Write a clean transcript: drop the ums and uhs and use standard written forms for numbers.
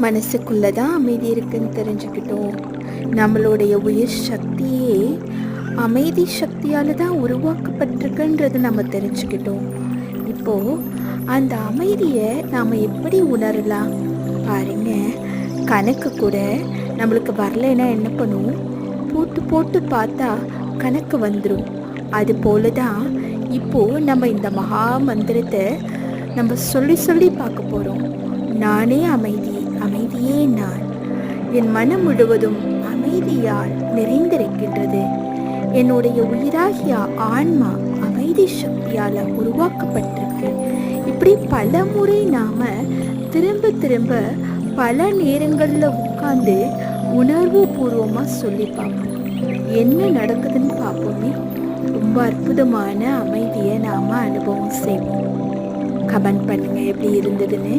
மனசுக்குள்ளே தான் அமைதி இருக்குன்னு தெரிஞ்சுக்கிட்டோம். நம்மளுடைய உயிர் சக்தியே அமைதி சக்தியால் தான் உருவாக்கப்பட்டிருக்குன்றது நம்ம தெரிஞ்சுக்கிட்டோம். இப்போது அந்த அமைதியை நாம் எப்படி உணரலாம் பாருங்க. கணக்கு கூட நம்மளுக்கு வரலைன்னா என்ன பண்ணுவோம்? போட்டு போட்டு பார்த்தா கணக்கு வந்துடும். அது போல தான் இப்போது நம்ம இந்த மகா மந்திரத்தை நம்ம சொல்லி சொல்லி பார்க்க போகிறோம். நானே அமைதி, அமைதியே நான். என் மனம் முழுவதும் அமைதியால் நிறைந்திருக்கின்றது. என்னுடைய உயிராகிய ஆன்மா அமைதி சக்தியால் உருவாக்கப்பட்டிருக்கு. இப்படி பல முறை நாம் திரும்ப திரும்ப பல நேரங்களில் உட்கார்ந்து உணர்வு பூர்வமாக சொல்லி பார்ப்போம். என்ன நடக்குதுன்னு பார்ப்போமே. ரொம்ப அற்புதமான அமைதியை நாம் அனுபவம் செய்வோம். கமெண்ட் பண்ணுங்கள் எப்படி இருந்ததுன்னு.